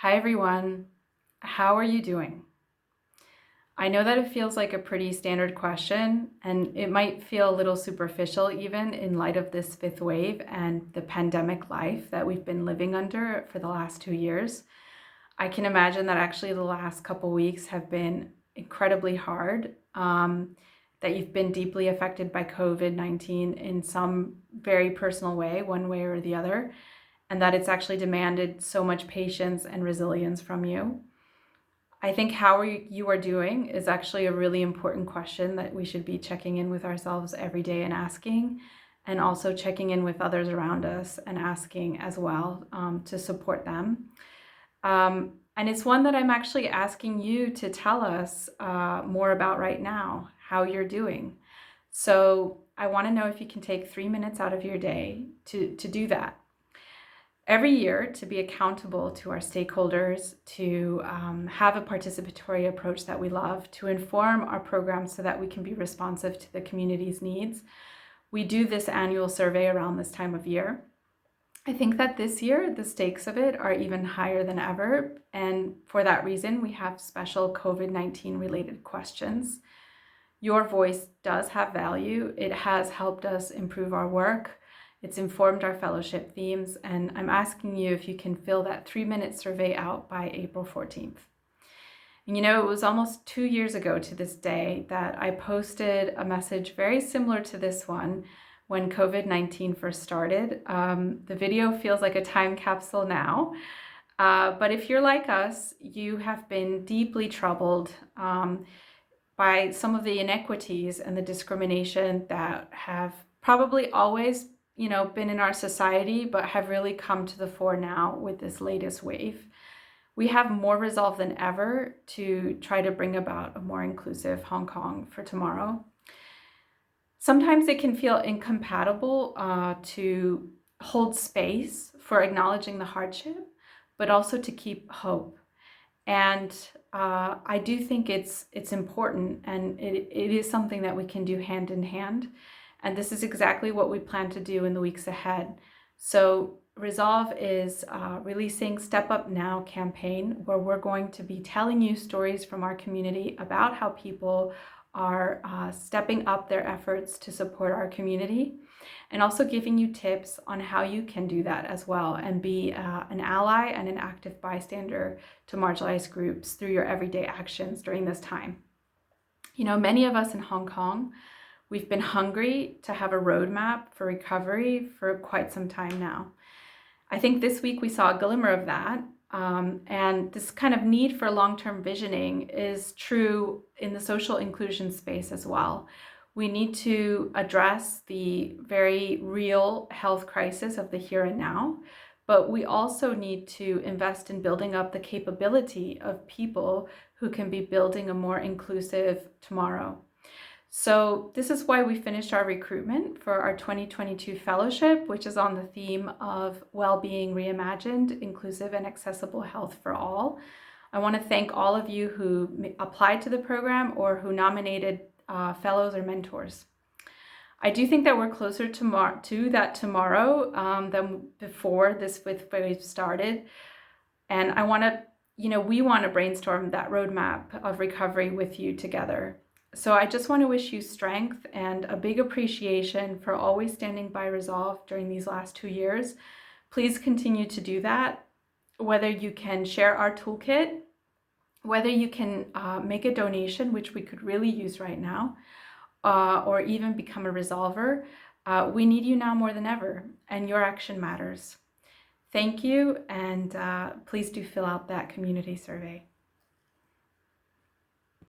Hi everyone, how are you doing? I know that it feels like a pretty standard question, and it might feel a little superficial even in light of this fifth wave and the pandemic life that we've been living under for the last 2 years. I can imagine that actually the last couple weeks have been incredibly hard, that you've been deeply affected by COVID-19 in some very personal way, one way or the other, and that it's actually demanded so much patience and resilience from you. I think how you are doing is actually a really important question that we should be checking in with ourselves every day and asking, and also checking in with others around us and asking as well, to support them. And it's one that I'm actually asking you to tell us more about right now, how you're doing. So I want to know if you can take 3 minutes out of your day to do that every year, to be accountable to our stakeholders, to have a participatory approach that we love, to inform our programs so that we can be responsive to the community's needs. We do this annual survey around this time of year. I think that this year, the stakes of it are even higher than ever. And for that reason, we have special COVID-19 related questions. Your voice does have value. It has helped us improve our work. It's informed our fellowship themes, and I'm asking you if you can fill that 3-minute survey out by April 14th. And it was almost 2 years ago to this day that I posted a message very similar to this one when COVID-19 first started. The video feels like a time capsule now, but if you're like us, you have been deeply troubled by some of the inequities and the discrimination that have probably always been in our society, but have really come to the fore now with this latest wave. We have more resolve than ever to try to bring about a more inclusive Hong Kong for tomorrow. Sometimes it can feel incompatible to hold space for acknowledging the hardship, but also to keep hope. And I do think it's important, and it is something that we can do hand in hand. And this is exactly what we plan to do in the weeks ahead. So Resolve is releasing Step Up Now campaign, where we're going to be telling you stories from our community about how people are stepping up their efforts to support our community, and also giving you tips on how you can do that as well and be an ally and an active bystander to marginalized groups through your everyday actions during this time. Many of us in Hong Kong, we've been hungry to have a roadmap for recovery for quite some time now. I think this week we saw a glimmer of that. And this kind of need for long-term visioning is true in the social inclusion space as well. We need to address the very real health crisis of the here and now, but we also need to invest in building up the capability of people who can be building a more inclusive tomorrow. So this is why we finished our recruitment for our 2022 fellowship, which is on the theme of well-being reimagined, inclusive and accessible health for all. I want to thank all of you who applied to the program or who nominated fellows or mentors. I do think that we're closer to that tomorrow than before this fifth wave started. And we want to brainstorm that roadmap of recovery with you together. So I just want to wish you strength and a big appreciation for always standing by Resolve during these last 2 years. Please continue to do that, whether you can share our toolkit, whether you can make a donation, which we could really use right now, or even become a Resolver. We need you now more than ever, and your action matters. Thank you, and please do fill out that community survey.